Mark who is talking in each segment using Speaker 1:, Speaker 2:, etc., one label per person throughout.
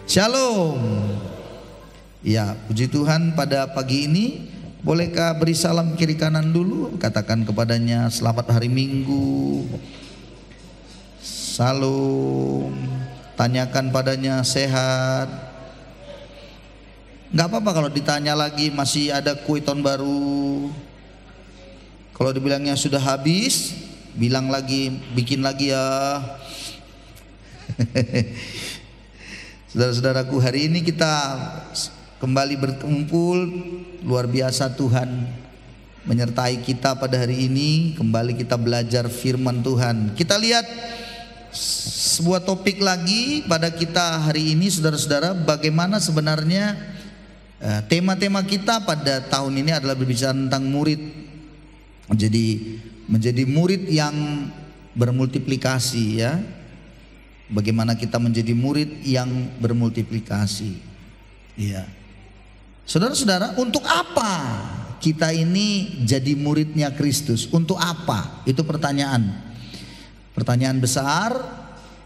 Speaker 1: Shalom. Ya, puji Tuhan, pada pagi ini bolehkah beri salam kiri kanan dulu? Katakan kepadanya selamat hari Minggu. Salam. Tanyakan padanya sehat. Gak apa-apa kalau ditanya lagi masih ada kue tahun baru. Kalau dibilangnya sudah habis, bilang lagi, bikin lagi ya. Saudara-saudaraku, hari ini kita kembali berkumpul. Luar biasa Tuhan menyertai kita pada hari ini. Kembali kita belajar firman Tuhan. Kita lihat sebuah topik lagi pada kita hari ini, saudara-saudara. Bagaimana sebenarnya tema-tema kita pada tahun ini adalah berbicara tentang murid. Menjadi murid yang bermultiplikasi, ya. Bagaimana kita menjadi murid yang bermultiplikasi. Iya. Saudara-saudara, untuk apa kita ini jadi muridnya Kristus? Untuk apa? Itu pertanyaan. Pertanyaan besar.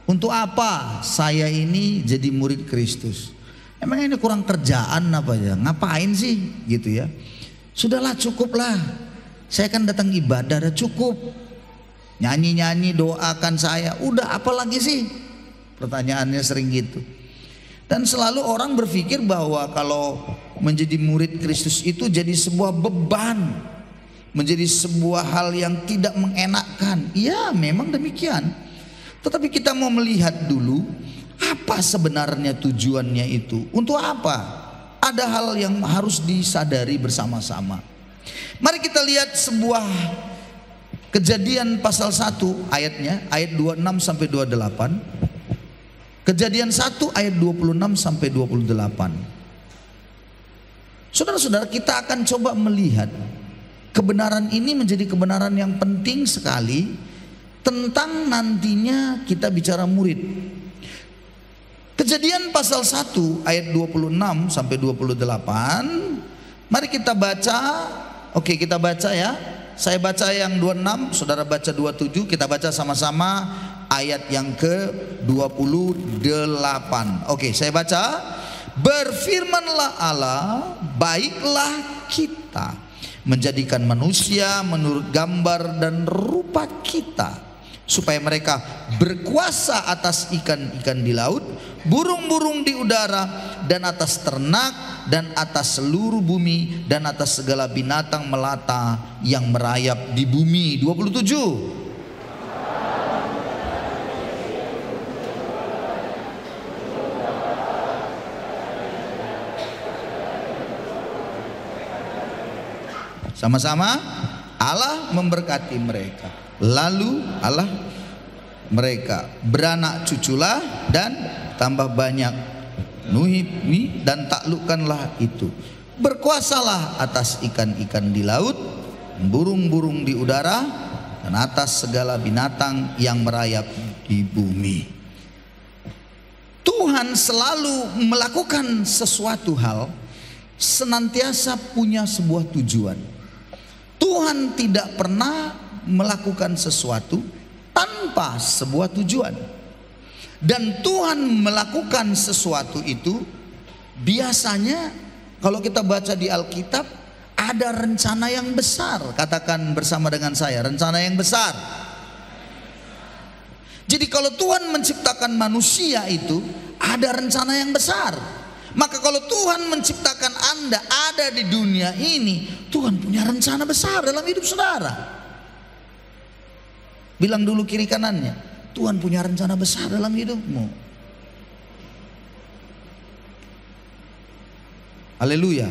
Speaker 1: Untuk apa saya ini jadi murid Kristus? Emang ini kurang kerjaan apa ya? Ngapain sih gitu ya? Sudahlah, cukuplah. Saya kan datang ibadah, udah cukup. Nyanyi-nyanyi, doakan saya. Udah, apa lagi sih? Pertanyaannya sering gitu. Dan selalu orang berpikir bahwa kalau menjadi murid Kristus itu jadi sebuah beban, menjadi sebuah hal yang tidak mengenakan. Ya, memang demikian. Tetapi kita mau melihat dulu apa sebenarnya tujuannya itu. Untuk apa? Ada hal yang harus disadari bersama-sama. Mari kita lihat sebuah Kejadian pasal 1 ayatnya, ayat 26 sampai 28. Kejadian 1 ayat 26 sampai 28. Saudara-saudara, kita akan coba melihat kebenaran ini menjadi kebenaran yang penting sekali tentang nantinya kita bicara murid. Kejadian pasal 1 ayat 26 sampai 28. Mari kita baca. Oke, kita baca ya. Saya baca yang 26, saudara baca 27. Kita baca sama-sama ayat yang ke-28. Oke, saya baca. Berfirmanlah Allah, baiklah kita menjadikan manusia menurut gambar dan rupa kita, supaya mereka berkuasa atas ikan-ikan di laut, burung-burung di udara, dan atas ternak, dan atas seluruh bumi, dan atas segala binatang melata yang merayap di bumi. 27. Sama-sama. Allah memberkati mereka. Lalu Allah mereka beranak cuculah dan tambah banyak, nuhi dan taklukkanlah itu. Berkuasalah atas ikan-ikan di laut, burung-burung di udara, dan atas segala binatang yang merayap di bumi. Tuhan selalu melakukan sesuatu hal, senantiasa punya sebuah tujuan. Tuhan tidak pernah melakukan sesuatu tanpa sebuah tujuan. Dan Tuhan melakukan sesuatu itu biasanya, kalau kita baca di Alkitab, ada rencana yang besar. Katakan bersama dengan saya, rencana yang besar. Jadi kalau Tuhan menciptakan manusia itu ada rencana yang besar. Maka kalau Tuhan menciptakan Anda ada di dunia ini, Tuhan punya rencana besar dalam hidup saudara. Bilang dulu kiri kanannya, Tuhan punya rencana besar dalam hidupmu. Haleluya.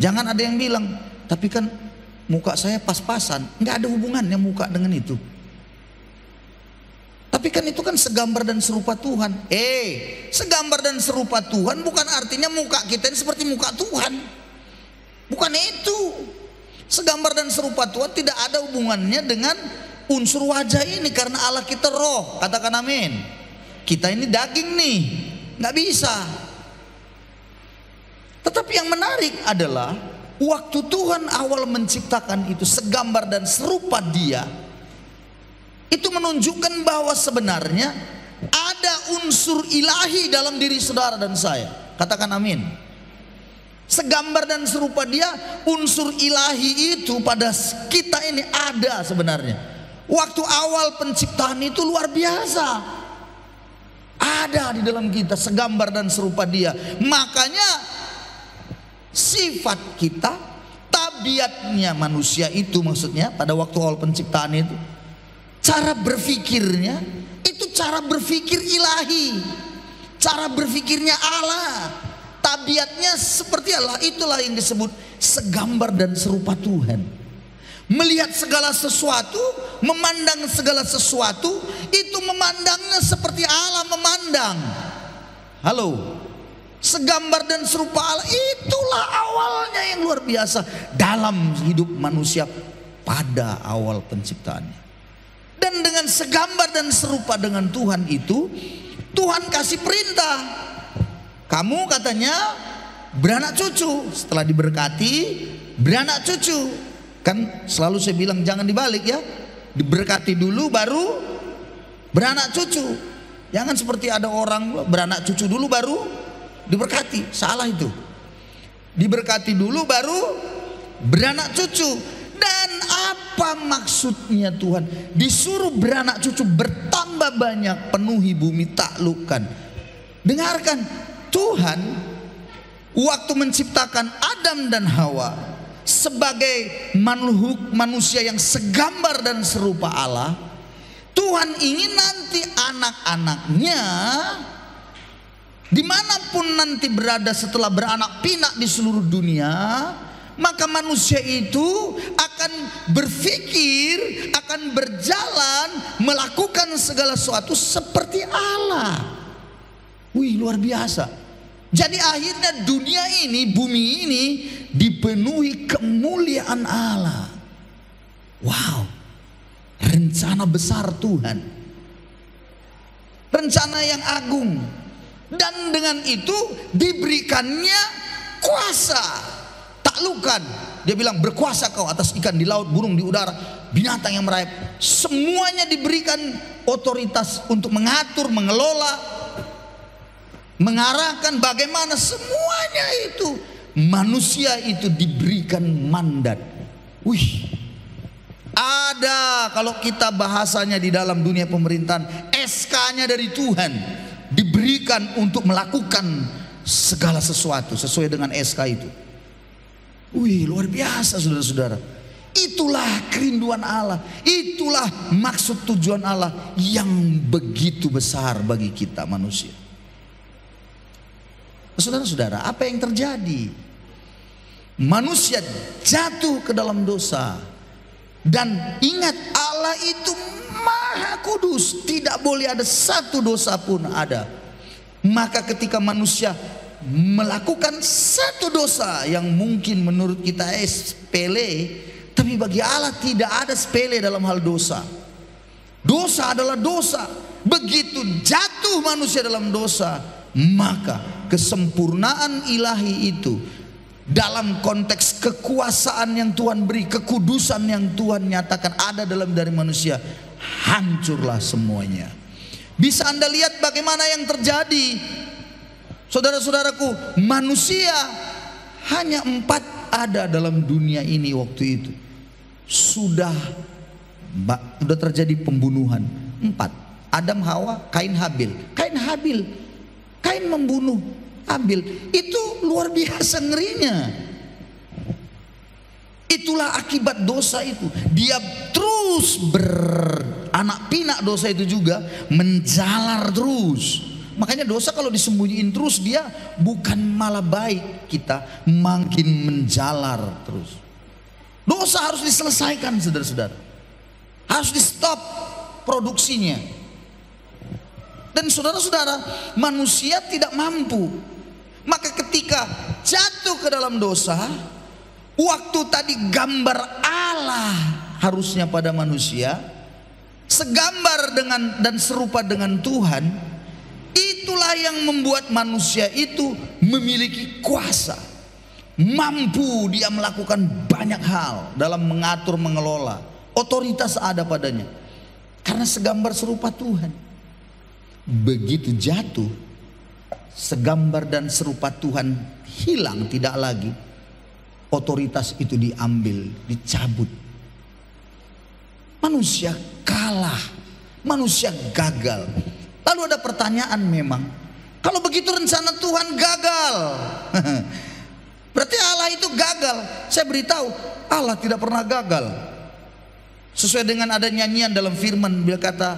Speaker 1: Jangan ada yang bilang, tapi kan muka saya pas-pasan. Nggak ada hubungannya muka dengan itu. Tapi kan itu kan segambar dan serupa Tuhan. Segambar dan serupa Tuhan bukan artinya muka kita ini seperti muka Tuhan. Bukan itu. Segambar dan serupa Tuhan tidak ada hubungannya dengan unsur wajah ini, karena Allah kita roh. Katakan amin. Kita ini daging nih, nggak bisa. Tetapi yang menarik adalah waktu Tuhan awal menciptakan itu segambar dan serupa Dia, itu menunjukkan bahwa sebenarnya ada unsur ilahi dalam diri saudara dan saya. Katakan amin. Segambar dan serupa dia, unsur ilahi itu pada kita ini ada sebenarnya. Waktu awal penciptaan itu luar biasa. Ada di dalam kita segambar dan serupa dia. Makanya sifat kita, tabiatnya manusia itu, maksudnya pada waktu awal penciptaan itu, cara berpikirnya itu cara berpikir ilahi, cara berpikirnya Allah, tabiatnya seperti Allah. Itulah yang disebut segambar dan serupa Tuhan. Melihat segala sesuatu, memandang segala sesuatu, itu memandangnya seperti Allah memandang. Halo, segambar dan serupa Allah, itulah awalnya yang luar biasa dalam hidup manusia pada awal penciptaannya. Dan dengan segambar dan serupa dengan Tuhan itu, Tuhan kasih perintah, kamu katanya beranak cucu. Setelah diberkati, beranak cucu. Kan selalu saya bilang jangan dibalik ya, diberkati dulu baru beranak cucu. Jangan seperti ada orang beranak cucu dulu baru diberkati, salah itu. Diberkati dulu baru beranak cucu. Dan apa maksudnya Tuhan disuruh beranak cucu, bertambah banyak, penuhi bumi, taklukkan. Dengarkan, Tuhan waktu menciptakan Adam dan Hawa sebagai manusia yang segambar dan serupa Allah, Tuhan ingin nanti anak-anaknya dimanapun nanti berada setelah beranak pinak di seluruh dunia, maka manusia itu akan berpikir, akan berjalan, melakukan segala sesuatu seperti Allah. Wih, luar biasa. Jadi akhirnya dunia ini, bumi ini dipenuhi kemuliaan Allah. Wow, rencana besar Tuhan, rencana yang agung. Dan dengan itu diberikannya kuasa. Taklukan, dia bilang berkuasa kau atas ikan di laut, burung di udara, binatang yang merayap. Semuanya diberikan otoritas untuk mengatur, mengelola, mengarahkan bagaimana semuanya itu. Manusia itu diberikan mandat. Wih, ada kalau kita bahasanya di dalam dunia pemerintahan, SK-nya dari Tuhan diberikan untuk melakukan segala sesuatu sesuai dengan SK itu. Wih, luar biasa saudara-saudara. Itulah kerinduan Allah, itulah maksud tujuan Allah yang begitu besar bagi kita manusia. Saudara-saudara, apa yang terjadi? Manusia jatuh ke dalam dosa. Dan ingat, Allah itu Maha Kudus, tidak boleh ada satu dosa pun ada. Maka ketika manusia melakukan satu dosa yang mungkin menurut kita sepele, tapi bagi Allah tidak ada sepele dalam hal dosa. Dosa adalah dosa. Begitu jatuh manusia dalam dosa, maka kesempurnaan ilahi itu dalam konteks kekuasaan yang Tuhan beri, kekudusan yang Tuhan nyatakan ada dalam dari manusia, hancurlah semuanya. Bisa Anda lihat bagaimana yang terjadi. Saudara-saudaraku, manusia hanya 4 ada dalam dunia ini waktu itu. Sudah terjadi pembunuhan 4. Adam, Hawa, Kain, Habil. Kain membunuh Habil. Itu luar biasa ngerinya. Itulah akibat dosa itu. Dia terus beranak pinak, dosa itu juga menjalar terus. Makanya dosa kalau disembunyiin terus, dia bukan malah baik, kita makin menjalar terus. Dosa harus diselesaikan saudara-saudara, harus di stop produksinya. Dan saudara-saudara, manusia tidak mampu. Maka ketika jatuh ke dalam dosa, waktu tadi gambar Allah harusnya pada manusia, segambar dengan dan serupa dengan Tuhan, itulah yang membuat manusia itu memiliki kuasa. Mampu dia melakukan banyak hal dalam mengatur, mengelola. Otoritas ada padanya. Karena segambar serupa Tuhan. begitu jatuh, segambar dan serupa Tuhan hilang, tidak lagi. Otoritas itu diambil, dicabut. Manusia kalah, manusia gagal. Lalu ada pertanyaan memang, kalau begitu rencana Tuhan gagal, berarti Allah itu gagal. Saya beritahu, Allah tidak pernah gagal. Sesuai dengan ada nyanyian dalam firman, bila kata,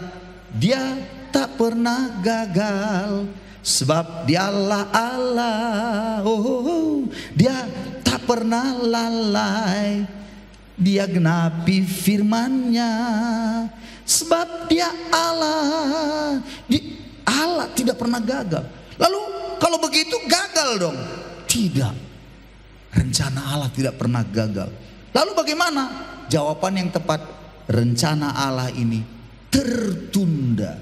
Speaker 1: Dia tak pernah gagal, sebab Dialah Allah. Dia tak pernah lalai, Dia genapi firman-Nya, sebab Dia Allah. Allah tidak pernah gagal. Lalu kalau begitu gagal dong? Tidak. Rencana Allah tidak pernah gagal. Lalu bagaimana? Jawaban yang tepat, rencana Allah ini tertunda,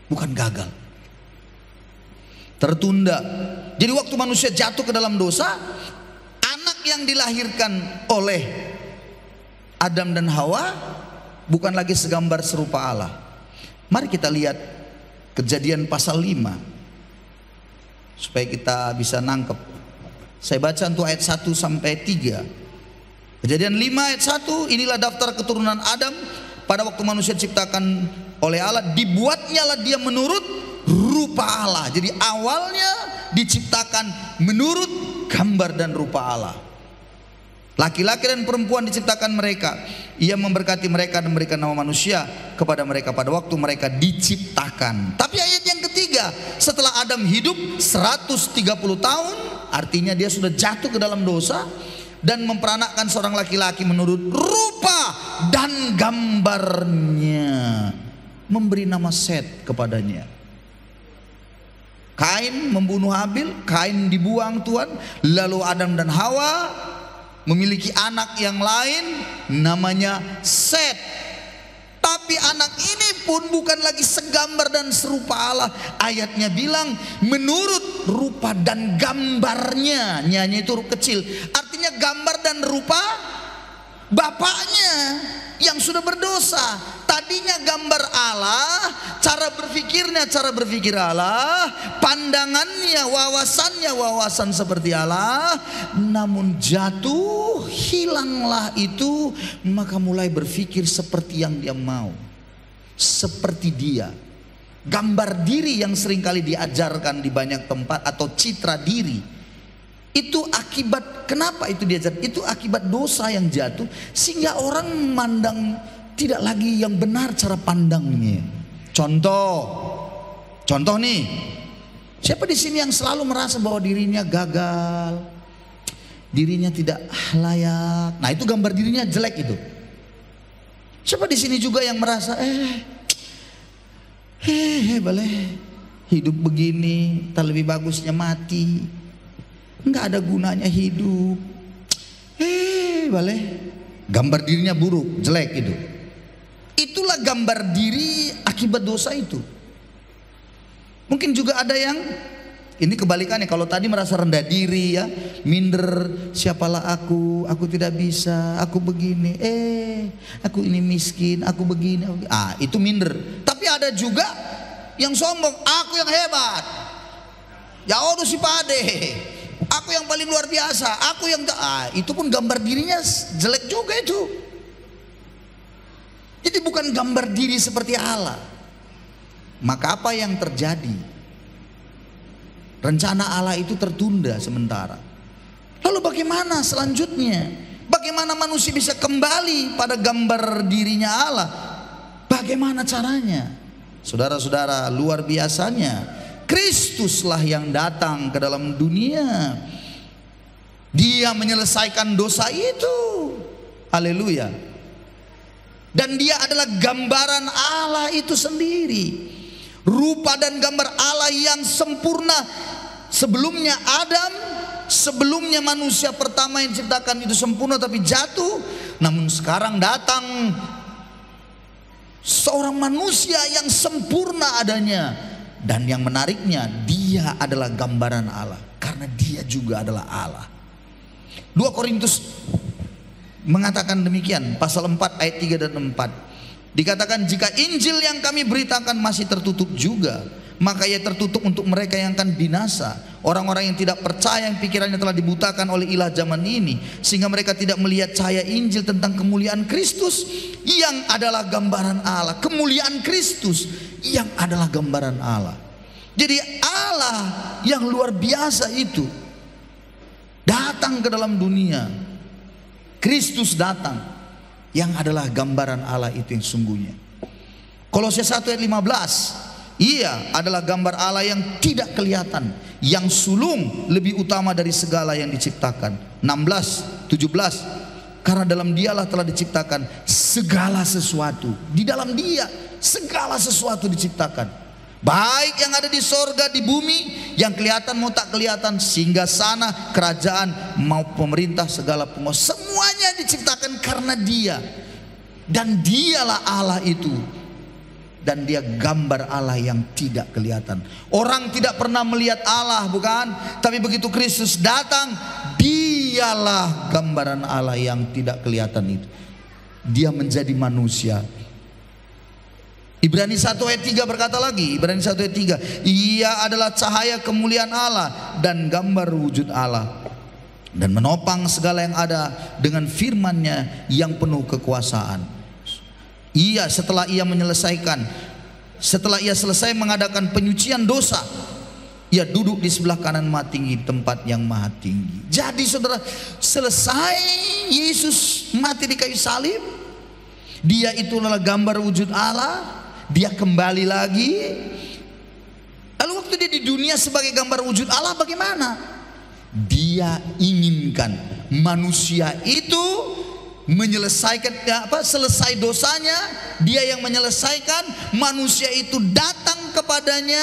Speaker 1: bukan gagal. Tertunda. Jadi waktu manusia jatuh ke dalam dosa, anak yang dilahirkan oleh Adam dan Hawa bukan lagi segambar serupa Allah. Mari kita lihat Kejadian pasal 5 supaya kita bisa nangkep. Saya baca untuk ayat 1 sampai 3. Kejadian 5 ayat 1, inilah daftar keturunan Adam pada waktu manusia diciptakan oleh Allah, dibuatnya lah dia menurut rupa Allah. Jadi awalnya diciptakan menurut gambar dan rupa Allah. Laki-laki dan perempuan diciptakan mereka. Ia memberkati mereka dan memberikan nama manusia kepada mereka pada waktu mereka diciptakan. Tapi ayat yang ketiga, setelah Adam hidup 130 tahun, artinya dia sudah jatuh ke dalam dosa, dan memperanakkan seorang laki-laki menurut rupa dan gambarnya, memberi nama Set kepadanya. Kain membunuh Habil, Kain dibuang Tuhan. Lalu Adam dan Hawa memiliki anak yang lain, namanya Set. Tapi anak ini pun bukan lagi segambar dan serupa Allah. Ayatnya bilang menurut rupa dan gambarnya. Nyanya itu huruf kecil, artinya gambar dan rupa bapaknya yang sudah berdosa. Tadinya gambar Allah, cara berpikirnya cara berpikir Allah, pandangannya, wawasannya wawasan seperti Allah. Namun jatuh, hilanglah itu, maka mulai berpikir seperti yang dia mau, seperti dia. Gambar diri yang seringkali diajarkan di banyak tempat, atau citra diri, itu akibat, kenapa itu diajar? Itu akibat dosa yang jatuh, sehingga orang memandang tidak lagi yang benar cara pandangnya. Contoh nih, siapa di sini yang selalu merasa bahwa dirinya gagal, dirinya tidak layak? Nah, itu gambar dirinya jelek itu. Siapa di sini juga yang merasa boleh hidup begini, tak lebih bagusnya mati, nggak ada gunanya hidup. Boleh, gambar dirinya buruk, jelek itu. Itulah gambar diri akibat dosa itu. Mungkin juga ada yang ini kebalikannya. Kalau tadi merasa rendah diri ya, minder, siapalah aku tidak bisa, aku begini, aku ini miskin, aku begini. Itu minder. Tapi ada juga yang sombong, aku yang hebat, ya Allah si pade, aku yang paling luar biasa, aku yang itu pun gambar dirinya jelek juga itu. Jadi bukan gambar diri seperti Allah. Maka apa yang terjadi? Rencana Allah itu tertunda sementara. Lalu bagaimana selanjutnya? Bagaimana manusia bisa kembali pada gambar dirinya Allah? Bagaimana caranya? Saudara-saudara, luar biasanya, Kristuslah yang datang ke dalam dunia. Dia menyelesaikan dosa itu. Haleluya. Dan dia adalah gambaran Allah itu sendiri, rupa dan gambar Allah yang sempurna. Sebelumnya Adam, sebelumnya manusia pertama yang diciptakan itu sempurna tapi jatuh. Namun sekarang datang seorang manusia yang sempurna adanya. Dan yang menariknya, dia adalah gambaran Allah, karena dia juga adalah Allah. 2 Korintus mengatakan demikian, pasal 4 ayat 3 dan 4. Dikatakan, jika Injil yang kami beritakan masih tertutup juga, maka ia tertutup untuk mereka yang akan binasa, orang-orang yang tidak percaya, yang pikirannya telah dibutakan oleh ilah zaman ini, sehingga mereka tidak melihat cahaya Injil tentang kemuliaan Kristus yang adalah gambaran Allah. Kemuliaan Kristus yang adalah gambaran Allah. Jadi Allah yang luar biasa itu datang ke dalam dunia. Kristus datang, yang adalah gambaran Allah itu yang sungguhnya. Kolose 1 ayat 15, ia adalah gambar Allah yang tidak kelihatan, yang sulung lebih utama dari segala yang diciptakan. 16, 17, karena dalam dialah telah diciptakan segala sesuatu. Di dalam dia segala sesuatu diciptakan, baik yang ada di sorga, di bumi, yang kelihatan mau tak kelihatan, sehingga sana kerajaan mau pemerintah segala penguasa, semuanya diciptakan karena dia. Dan dialah Allah itu. Dan dia gambar Allah yang tidak kelihatan. Orang tidak pernah melihat Allah, bukan? Tapi begitu Kristus datang, dialah gambaran Allah yang tidak kelihatan itu. Dia menjadi manusia. Ibrani 1 ayat 3 berkata lagi, Ibrani 1 ayat 3, ia adalah cahaya kemuliaan Allah dan gambar wujud Allah, dan menopang segala yang ada dengan firman-Nya yang penuh kekuasaan. Setelah ia selesai mengadakan penyucian dosa, ia duduk di sebelah kanan Maha Tinggi, tempat yang maha tinggi. Jadi saudara, selesai Yesus mati di kayu salib, dia itu adalah gambar wujud Allah. Dia kembali lagi. Lalu waktu dia di dunia sebagai gambar wujud Allah, bagaimana? Dia inginkan manusia itu menyelesaikan selesai dosanya, dia yang menyelesaikan, manusia itu datang kepadanya,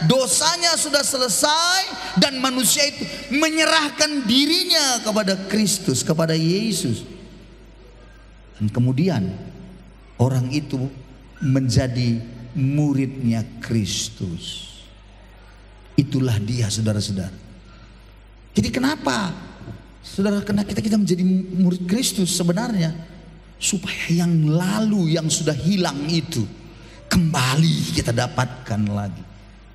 Speaker 1: dosanya sudah selesai, dan manusia itu menyerahkan dirinya kepada Kristus, kepada Yesus. Dan kemudian orang itu menjadi muridnya Kristus. Itulah dia, saudara-saudara. Jadi kenapa saudara, karena kita menjadi murid Kristus sebenarnya supaya yang lalu, yang sudah hilang itu kembali kita dapatkan lagi.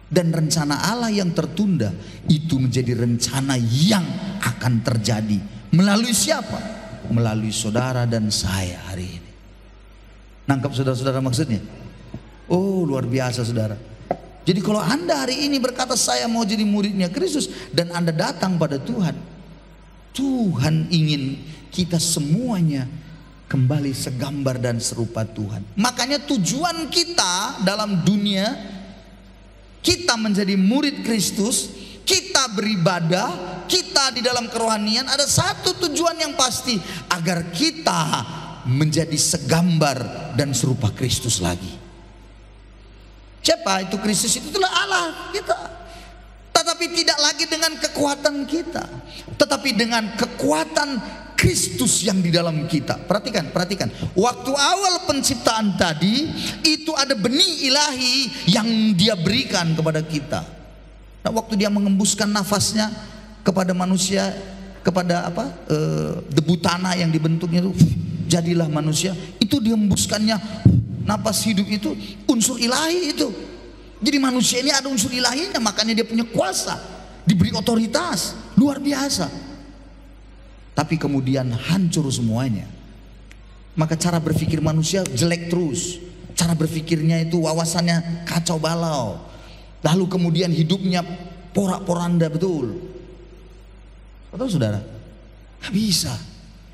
Speaker 1: Dan rencana Allah yang tertunda itu menjadi rencana yang akan terjadi melalui siapa? Melalui saudara dan saya hari ini. Nangkap saudara-saudara maksudnya? Oh, luar biasa saudara. Jadi kalau Anda hari ini berkata saya mau jadi muridnya Kristus, dan Anda datang pada Tuhan, Tuhan ingin kita semuanya kembali segambar dan serupa Tuhan. Makanya tujuan kita dalam dunia, kita menjadi murid Kristus, kita beribadah, kita di dalam kerohanian, ada satu tujuan yang pasti, agar kita menjadi segambar dan serupa Kristus lagi. Siapa itu Kristus? Itulah Allah kita. Tetapi tidak lagi dengan kekuatan kita, tetapi dengan kekuatan Kristus yang di dalam kita. Perhatikan. Waktu awal penciptaan tadi, itu ada benih ilahi yang dia berikan kepada kita. Nah, waktu dia mengembuskan nafasnya kepada manusia, kepada debu tanah yang dibentuknya itu, jadilah manusia. Itu dia hembuskannya nafas hidup itu, unsur ilahi itu. Jadi manusia ini ada unsur ilahinya, makanya dia punya kuasa, diberi otoritas luar biasa. Tapi kemudian hancur semuanya. Maka cara berpikir manusia jelek terus. Cara berpikirnya itu wawasannya kacau balau. Lalu kemudian hidupnya porak-poranda betul. Betul saudara? Gak bisa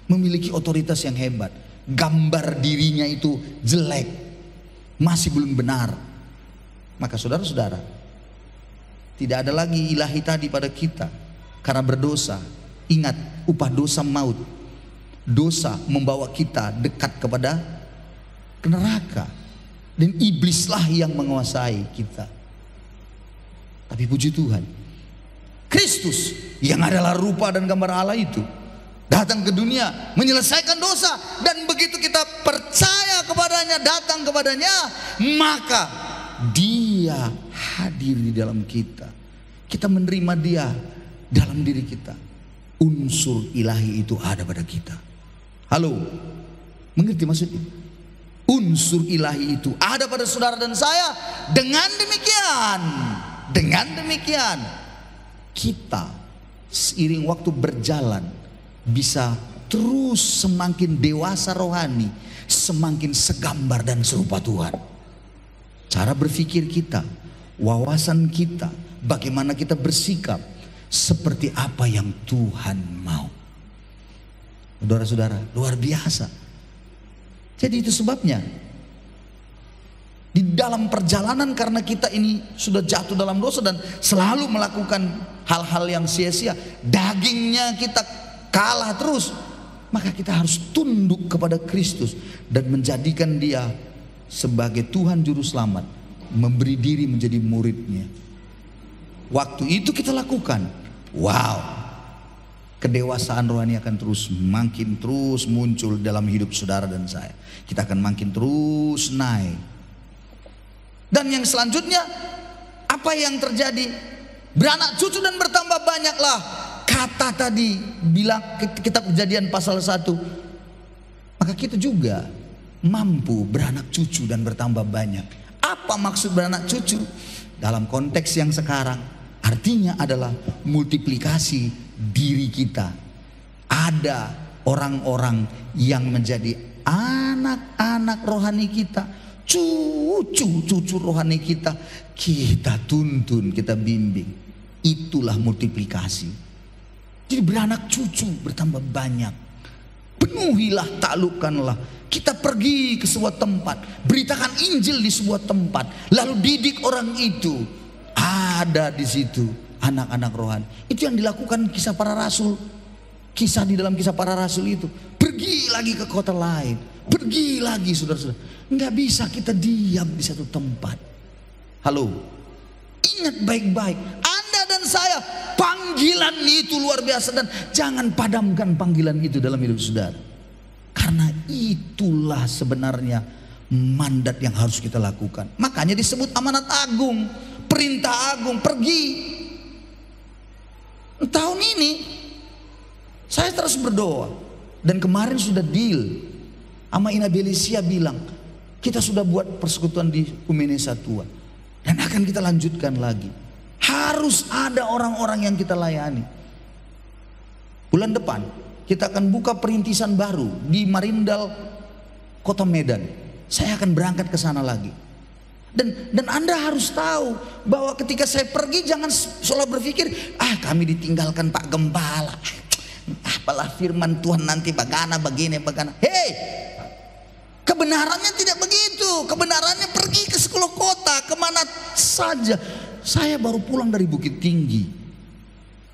Speaker 1: memiliki otoritas yang hebat. Gambar dirinya itu jelek, masih belum benar. Maka saudara-saudara, tidak ada lagi ilahi tadi pada kita karena berdosa. Ingat, upah dosa maut. Dosa membawa kita dekat kepada neraka, dan iblislah yang menguasai kita. Tapi puji Tuhan, Kristus yang adalah rupa dan gambar Allah itu datang ke dunia menyelesaikan dosa, dan begitu kita percaya kepadanya, datang kepadanya, maka dia hadir di dalam kita. Kita menerima dia dalam diri kita. Unsur ilahi itu ada pada kita. Halo, mengerti maksudnya? Unsur ilahi itu ada pada saudara dan saya. Dengan demikian dengan demikian kita seiring waktu berjalan bisa terus semakin dewasa rohani, semakin segambar dan serupa Tuhan. Cara berpikir kita, wawasan kita, bagaimana kita bersikap seperti apa yang Tuhan mau. Saudara-saudara, luar biasa. Jadi itu sebabnya di dalam perjalanan, karena kita ini sudah jatuh dalam dosa dan selalu melakukan hal-hal yang sia-sia, dagingnya kita kalah terus, maka kita harus tunduk kepada Kristus dan menjadikan Dia sebagai Tuhan Juru Selamat, memberi diri menjadi muridnya. Waktu itu kita lakukan, wow, kedewasaan rohani akan terus muncul dalam hidup saudara dan saya. Kita akan makin terus naik. Dan yang selanjutnya, apa yang terjadi? Beranak cucu dan bertambah banyaklah. Kata tadi bilang kitab Kejadian pasal 1. Maka kita juga mampu beranak cucu dan bertambah banyak. Apa maksud beranak cucu? Dalam konteks yang sekarang, artinya adalah multiplikasi diri kita. Ada orang-orang yang menjadi anak-anak rohani kita, cucu rohani kita, kita tuntun, kita bimbing. Itulah multiplikasi. Jadi beranak cucu bertambah banyak. Penuhilah, taklukkanlah. Kita pergi ke sebuah tempat, beritakan Injil di sebuah tempat, lalu didik orang itu. Ada di situ anak-anak rohani. Itu yang dilakukan kisah para rasul. Kisah di dalam kisah para rasul itu. Pergi lagi ke kota lain, pergi lagi, saudara-saudara. Nggak bisa kita diam di satu tempat. Halo, ingat baik-baik, Anda dan saya, panggilan itu luar biasa, dan jangan padamkan panggilan itu dalam hidup saudara. Karena itulah sebenarnya mandat yang harus kita lakukan. Makanya disebut amanat agung, perintah agung, pergi. Tahun ini saya terus berdoa, dan kemarin sudah deal sama Ina Belisia, bilang kita sudah buat persekutuan di Umene Satua dan akan kita lanjutkan lagi. Harus ada orang-orang yang kita layani. Bulan depan kita akan buka perintisan baru di Marindal, Kota Medan. Saya akan berangkat ke sana lagi. Dan Anda harus tahu bahwa ketika saya pergi, jangan selalu berpikir, kami ditinggalkan Pak Gembala, apalah firman Tuhan nanti bagana begini bagana. Hei, kebenarannya tidak begitu. Kebenarannya pergi ke 10 kota, kemana saja. Saya baru pulang dari Bukit Tinggi.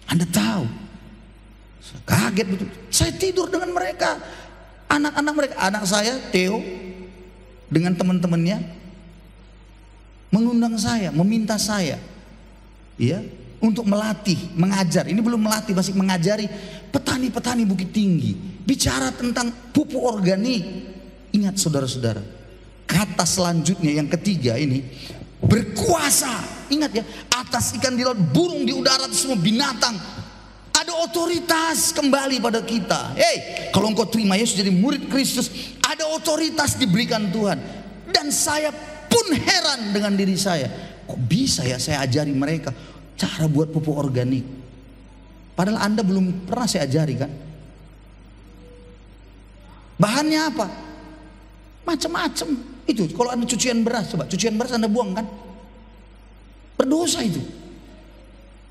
Speaker 1: Anda tahu, saya kaget betul. Saya tidur dengan mereka, anak-anak mereka. Anak saya Theo dengan teman-temannya mengundang saya, meminta saya, ya, untuk melatih, mengajar. Ini belum melatih, masih mengajari petani-petani Bukit Tinggi. Bicara tentang pupuk organik. Ingat saudara-saudara, kata selanjutnya yang ketiga ini, berkuasa. Ingat ya, atas ikan di laut, burung di udara, semua binatang. Ada otoritas kembali pada kita. Hei, kalau engkau terima Yesus jadi murid Kristus, ada otoritas diberikan Tuhan. Dan saya pun heran dengan diri saya, kok bisa ya saya ajari mereka cara buat pupuk organik, padahal Anda belum pernah saya ajari kan. Bahannya apa? Macam-macam. Itu kalau Anda cucian beras, coba cucian beras Anda buang kan, berdosa itu.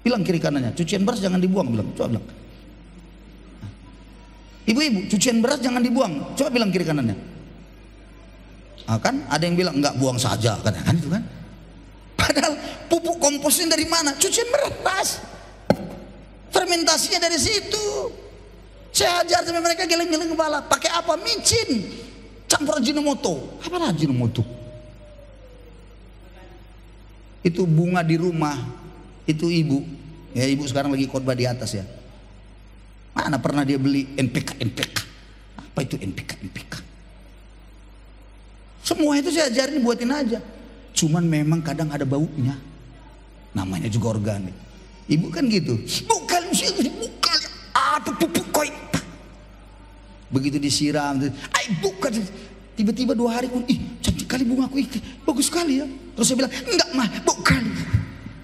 Speaker 1: Bilang kiri kanannya, cucian beras jangan dibuang, bilang, coba bilang. Ibu-ibu, cucian beras jangan dibuang, coba bilang kiri kanannya. Kan ada yang bilang enggak, buang saja kan itu kan. Padahal pupuk komposnya dari mana? Cucian beras. Fermentasinya dari situ. Saya ajar sama mereka geleng-geleng kepala. Pakai apa? Micin. Campur Ajinomoto. Apa Ajinomoto? Itu bunga di rumah. Itu ibu. Ya, ibu sekarang lagi khotbah di atas ya. Mana pernah dia beli NPK? Apa itu NPK? Semua itu saya ajarin, buatin aja. Cuman memang kadang ada baunya. Namanya juga organik. Ibu kan gitu. Bukan apa pupuk koi. Begitu disiram, bukan. Tiba-tiba 2 hari, cantik kali bunga aku, bagus sekali ya. Terus saya bilang, enggak mah, bukan.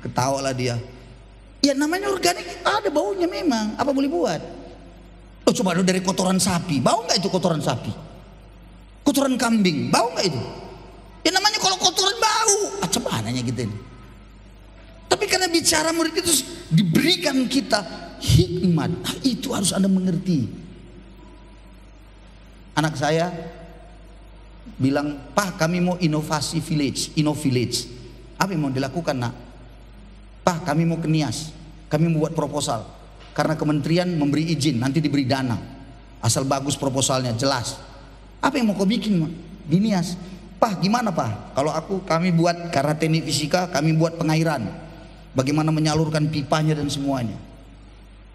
Speaker 1: Ketawa lah dia. Ya namanya organik, ada baunya memang. Apa boleh buat? Oh coba lu dari kotoran sapi, bau nggak itu kotoran sapi? Kotoran kambing, bau nggak itu? Ya namanya kalau kotoran bau. Macam mananya gitu ini. Tapi karena bicara murid itu diberikan kita hikmat, itu harus Anda mengerti. Anak saya bilang, Pak kami mau inovasi village, Innovillage. Apa yang mau dilakukan nak? Pak kami mau ke Nias, kami mau buat proposal. Karena kementerian memberi izin, nanti diberi dana. Asal bagus proposalnya, jelas. Apa yang mau kau bikin di Nias? Pak gimana Pak? Kalau kami buat karena teknik fisika, kami buat pengairan. Bagaimana menyalurkan pipanya dan semuanya.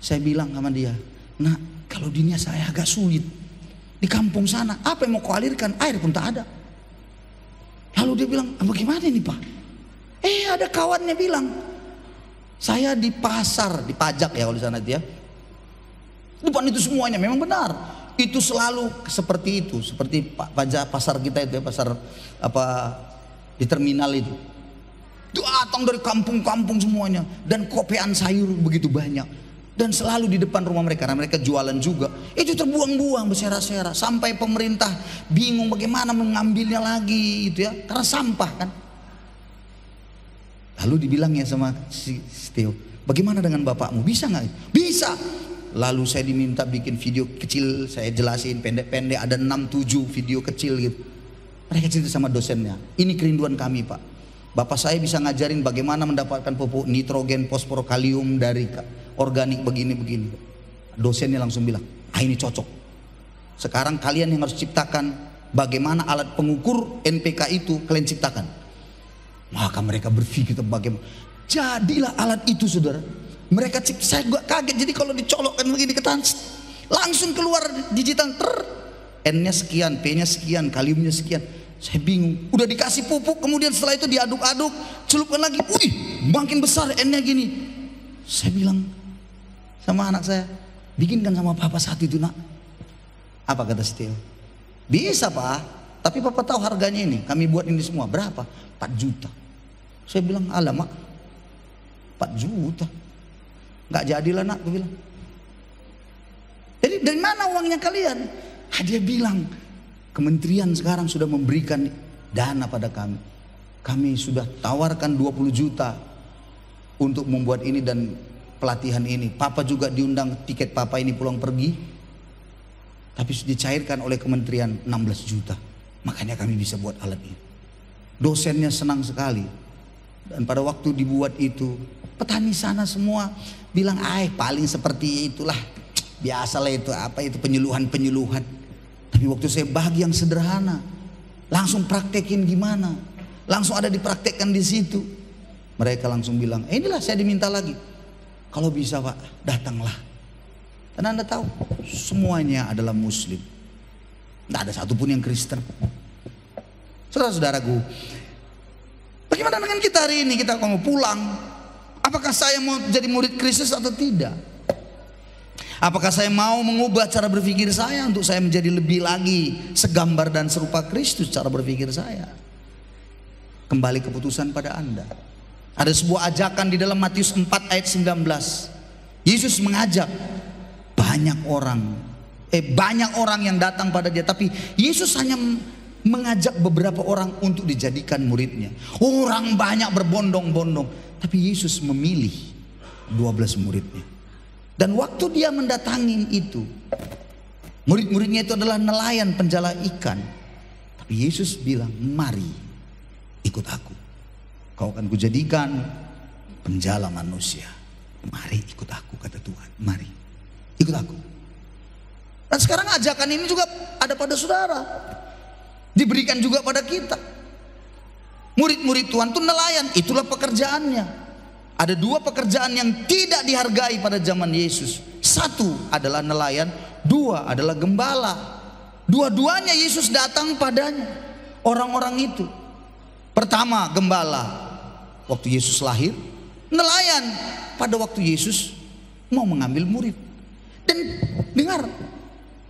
Speaker 1: Saya bilang sama dia, nah kalau di Nias saya agak sulit. Di kampung sana, apa yang mau kau alirkan? Air pun tak ada. Lalu dia bilang, bagaimana ini Pak? Ada kawannya bilang, saya di pasar, di pajak ya kalau di sana dia. Depan itu semuanya memang benar. Itu selalu seperti itu, seperti pajak pasar kita itu ya, pasar apa di terminal itu. Datang dari kampung-kampung semuanya dan kopean sayur begitu banyak. Dan selalu di depan rumah mereka, karena mereka jualan juga. Itu terbuang-buang bersera-sera sampai pemerintah bingung bagaimana mengambilnya lagi itu ya, karena sampah kan. Lalu dibilangnya sama si Theo, bagaimana dengan bapakmu? Bisa nggak? Bisa. Lalu saya diminta bikin video kecil, saya jelasin pendek-pendek, ada 6-7 video kecil gitu. Mereka cerita sama dosennya, ini kerinduan kami Pak. Bapak saya bisa ngajarin bagaimana mendapatkan pupuk nitrogen, fosfor, kalium dari organik begini-begini. Dosennya langsung bilang, ini cocok. Sekarang kalian yang harus ciptakan bagaimana alat pengukur NPK itu kalian ciptakan. Maka mereka berpikir bagaimana. Jadilah alat itu saudara. Mereka saya juga kaget. Jadi kalau dicolokkan begini ke tangan, langsung keluar digital N-nya sekian, P-nya sekian, kaliumnya sekian. Saya bingung. Udah dikasih pupuk, kemudian setelah itu diaduk-aduk, celupkan lagi. Wih, makin besar N-nya gini. Saya bilang sama anak saya, bikinkan sama papa satu itu nak. Apa kata Steve? Bisa Pak, tapi papa tahu harganya ini. Kami buat ini semua berapa? 4 juta. Saya bilang alamak, 4 juta. Nggak jadilah nak, gue bilang. Jadi dari mana uangnya kalian? Dia bilang, kementerian sekarang sudah memberikan dana pada kami. Kami sudah tawarkan 20 juta untuk membuat ini dan pelatihan ini. Papa juga diundang, tiket papa ini pulang pergi. Tapi dicairkan oleh kementerian 16 juta. Makanya kami bisa buat alat ini. Dosennya senang sekali. Dan pada waktu dibuat itu, petani sana semua bilang, paling seperti itulah. Biasalah itu, apa itu penyuluhan-penyuluhan. Tapi waktu saya bagi yang sederhana, langsung praktekin gimana, langsung ada dipraktekkan di situ. Mereka langsung bilang, inilah saya diminta lagi. Kalau bisa Pak, datanglah. Karena Anda tahu, semuanya adalah Muslim. Tidak ada satupun yang Kristen. Saudara-saudaraku, bagaimana dengan kita hari ini? Kita mau pulang, apakah saya mau jadi murid Kristus atau tidak? Apakah saya mau mengubah cara berpikir saya untuk saya menjadi lebih lagi segambar dan serupa Kristus cara berpikir saya? Kembali keputusan pada Anda. Ada sebuah ajakan di dalam Matius 4 ayat 19. Yesus mengajak banyak orang yang datang pada dia, tapi Yesus hanya mengajak beberapa orang untuk dijadikan muridnya. Orang banyak berbondong-bondong, tapi Yesus memilih 12 muridnya. Dan waktu dia mendatangi itu, murid-muridnya itu adalah nelayan penjala ikan. Tapi Yesus bilang, mari ikut aku. Kau akan kujadikan penjala manusia. Mari ikut aku, kata Tuhan. Mari ikut aku. Dan sekarang ajakan ini juga ada pada saudara. Diberikan juga pada kita. Murid-murid Tuhan itu nelayan, itulah pekerjaannya. Ada 2 pekerjaan yang tidak dihargai pada zaman Yesus. 1 adalah nelayan, 2 adalah gembala. Dua-duanya Yesus datang padanya, orang-orang itu. Pertama gembala waktu Yesus lahir, nelayan pada waktu Yesus mau mengambil murid. Dan dengar,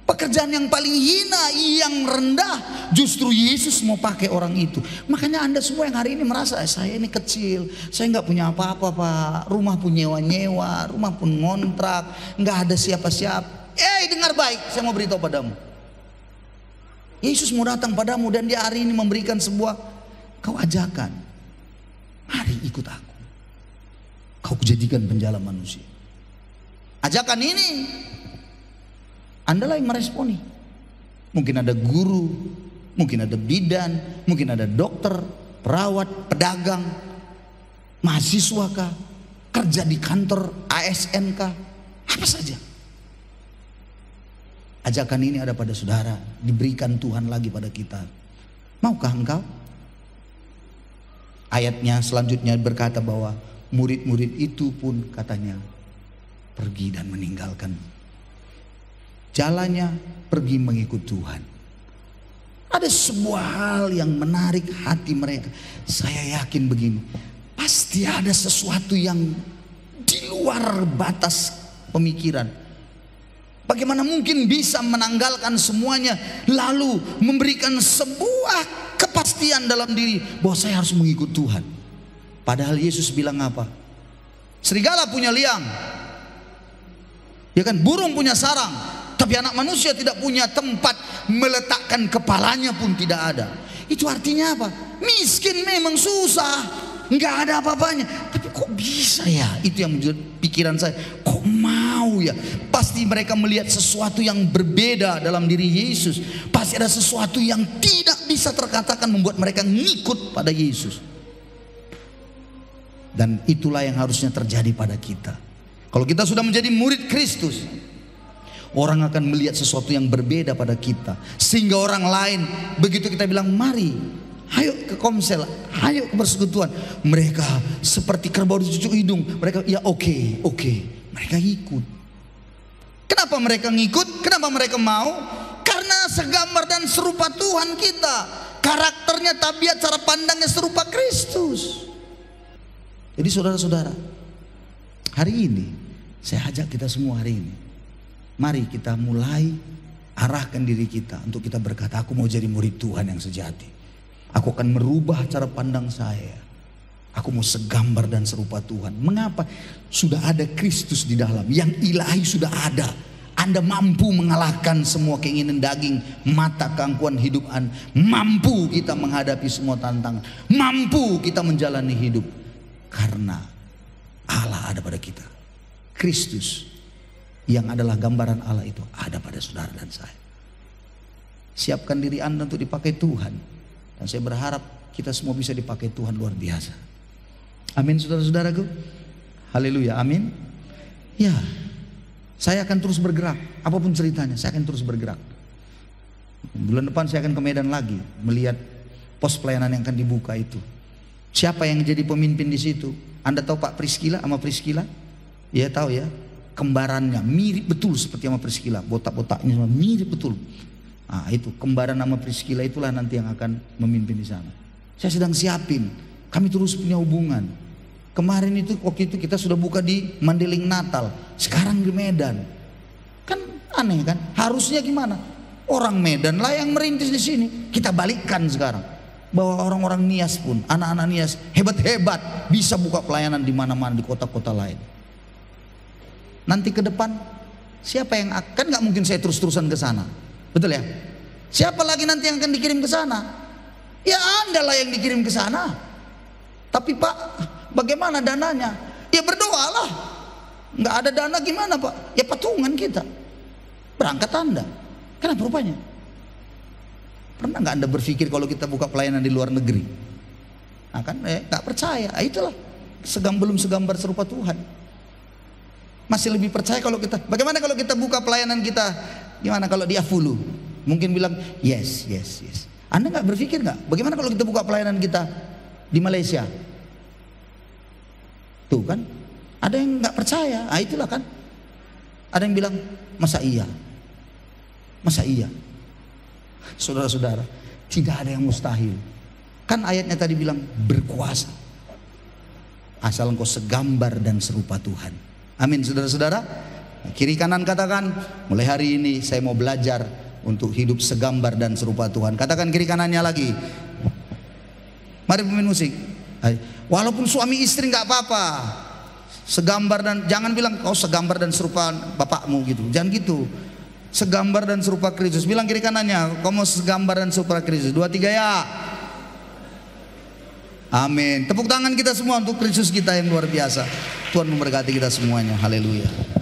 Speaker 1: Pekerjaan yang paling hina, yang rendah, justru Yesus mau pakai orang itu. Makanya Anda semua yang hari ini merasa, saya ini kecil, saya nggak punya apa-apa Pak, rumah pun nyewa-nyewa, rumah pun ngontrak, nggak ada siapa-siapa. Dengar baik, saya mau beritahu padamu, Yesus mau datang padamu dan dia hari ini memberikan sebuah kau ajakan. Mari ikut aku, kau jadikan penjala manusia. Ajakan ini Anda lah yang meresponi. Mungkin ada guru, mungkin ada bidan, mungkin ada dokter, perawat, pedagang, mahasiswa kah, kerja di kantor ASN kah, apa saja. Ajakan ini ada pada saudara, diberikan Tuhan lagi pada kita. Maukah engkau? Ayatnya selanjutnya berkata bahwa murid-murid itu pun katanya pergi dan meninggalkan jalannya, pergi mengikut Tuhan. Ada sebuah hal yang menarik hati mereka. Saya yakin begini, pasti ada sesuatu yang di luar batas pemikiran. Bagaimana mungkin bisa menanggalkan semuanya, lalu memberikan sebuah kepastian dalam diri bahwa saya harus mengikut Tuhan. Padahal Yesus bilang apa? Serigala punya liang, ya kan, burung punya sarang, tapi anak manusia tidak punya tempat meletakkan kepalanya pun tidak ada. Itu artinya apa? Miskin memang susah, nggak ada apa-apanya. Tapi kok bisa ya? Itu yang menjadi pikiran saya. Kok mau ya? Pasti mereka melihat sesuatu yang berbeda dalam diri Yesus. Pasti ada sesuatu yang tidak bisa terkatakan membuat mereka ngikut pada Yesus. Dan itulah yang harusnya terjadi pada kita. Kalau kita sudah menjadi murid Kristus, orang akan melihat sesuatu yang berbeda pada kita. Sehingga orang lain, begitu kita bilang mari, ayo ke komsel, ayo ke persekutuan, mereka seperti kerbau di cucuk hidung. Mereka ya oke. Mereka ikut. Kenapa mereka ngikut? Kenapa mereka mau? Karena segambar dan serupa Tuhan kita. Karakternya, tabiat, cara pandangnya serupa Kristus. Jadi saudara-saudara, hari ini saya ajak kita semua hari ini, mari kita mulai arahkan diri kita untuk kita berkata, aku mau jadi murid Tuhan yang sejati. Aku akan merubah cara pandang saya. Aku mau segambar dan serupa Tuhan. Mengapa? Sudah ada Kristus di dalam, yang ilahi sudah ada. Anda mampu mengalahkan semua keinginan daging, mata, keangkuhan hidup Anda. Mampu kita menghadapi semua tantangan. Mampu kita menjalani hidup. Karena Allah ada pada kita. Kristus yang adalah gambaran Allah itu ada pada saudara dan saya. Siapkan diri Anda untuk dipakai Tuhan. Dan saya berharap kita semua bisa dipakai Tuhan luar biasa. Amin saudara-saudaraku. Haleluya, amin. Ya, saya akan terus bergerak. Apapun ceritanya, saya akan terus bergerak. Bulan depan saya akan ke Medan lagi, melihat pos pelayanan yang akan dibuka itu. Siapa yang jadi pemimpin di situ? Anda tahu Pak Priskila sama Priskila? Ya tahu ya. Kembarannya mirip betul seperti sama Priskila. Botak-botaknya semua mirip betul. Nah itu kembaran nama Priskila itulah nanti yang akan memimpin di sana. Saya sedang siapin. Kami terus punya hubungan. Kemarin itu waktu itu kita sudah buka di Mandeling Natal. Sekarang di Medan. Kan aneh kan? Harusnya gimana? Orang Medan lah yang merintis di sini. Kita balikkan sekarang. Bahwa orang-orang Nias pun, anak-anak Nias hebat-hebat bisa buka pelayanan di mana-mana di kota-kota lain. Nanti ke depan siapa yang akan, nggak mungkin saya terus-terusan ke sana, betul ya? Siapa lagi nanti yang akan dikirim ke sana? Ya Anda lah yang dikirim ke sana. Tapi Pak, bagaimana dananya? Ya berdoalah. Nggak ada dana gimana Pak? Ya patungan kita. Berangkat Anda. Kenapa rupanya? Pernah nggak Anda berpikir kalau kita buka pelayanan di luar negeri? Nah kan nggak percaya. Itulah belum segambar serupa Tuhan. Masih lebih percaya kalau kita. Bagaimana kalau kita buka pelayanan kita? Gimana kalau di Afulu? Mungkin bilang yes. Anda nggak berpikir nggak? Bagaimana kalau kita buka pelayanan kita di Malaysia? Tuh kan? Ada yang nggak percaya. Ah itulah kan. Ada yang bilang masa iya? Saudara-saudara, tidak ada yang mustahil. Kan ayatnya tadi bilang berkuasa. Asal engkau segambar dan serupa Tuhan. Amin saudara-saudara. Kiri kanan katakan, mulai hari ini saya mau belajar untuk hidup segambar dan serupa Tuhan. Katakan kiri kanannya lagi. Mari pemain musik. Walaupun suami istri nggak apa-apa, segambar dan, jangan bilang kau segambar dan serupa bapakmu gitu. Jangan gitu. Segambar dan serupa Kristus. Bilang kiri kanannya, kau mau segambar dan serupa Kristus. 2, 3 ya. Amin. Tepuk tangan kita semua untuk Kristus kita yang luar biasa. Tuhan memberkati kita semuanya. Haleluya.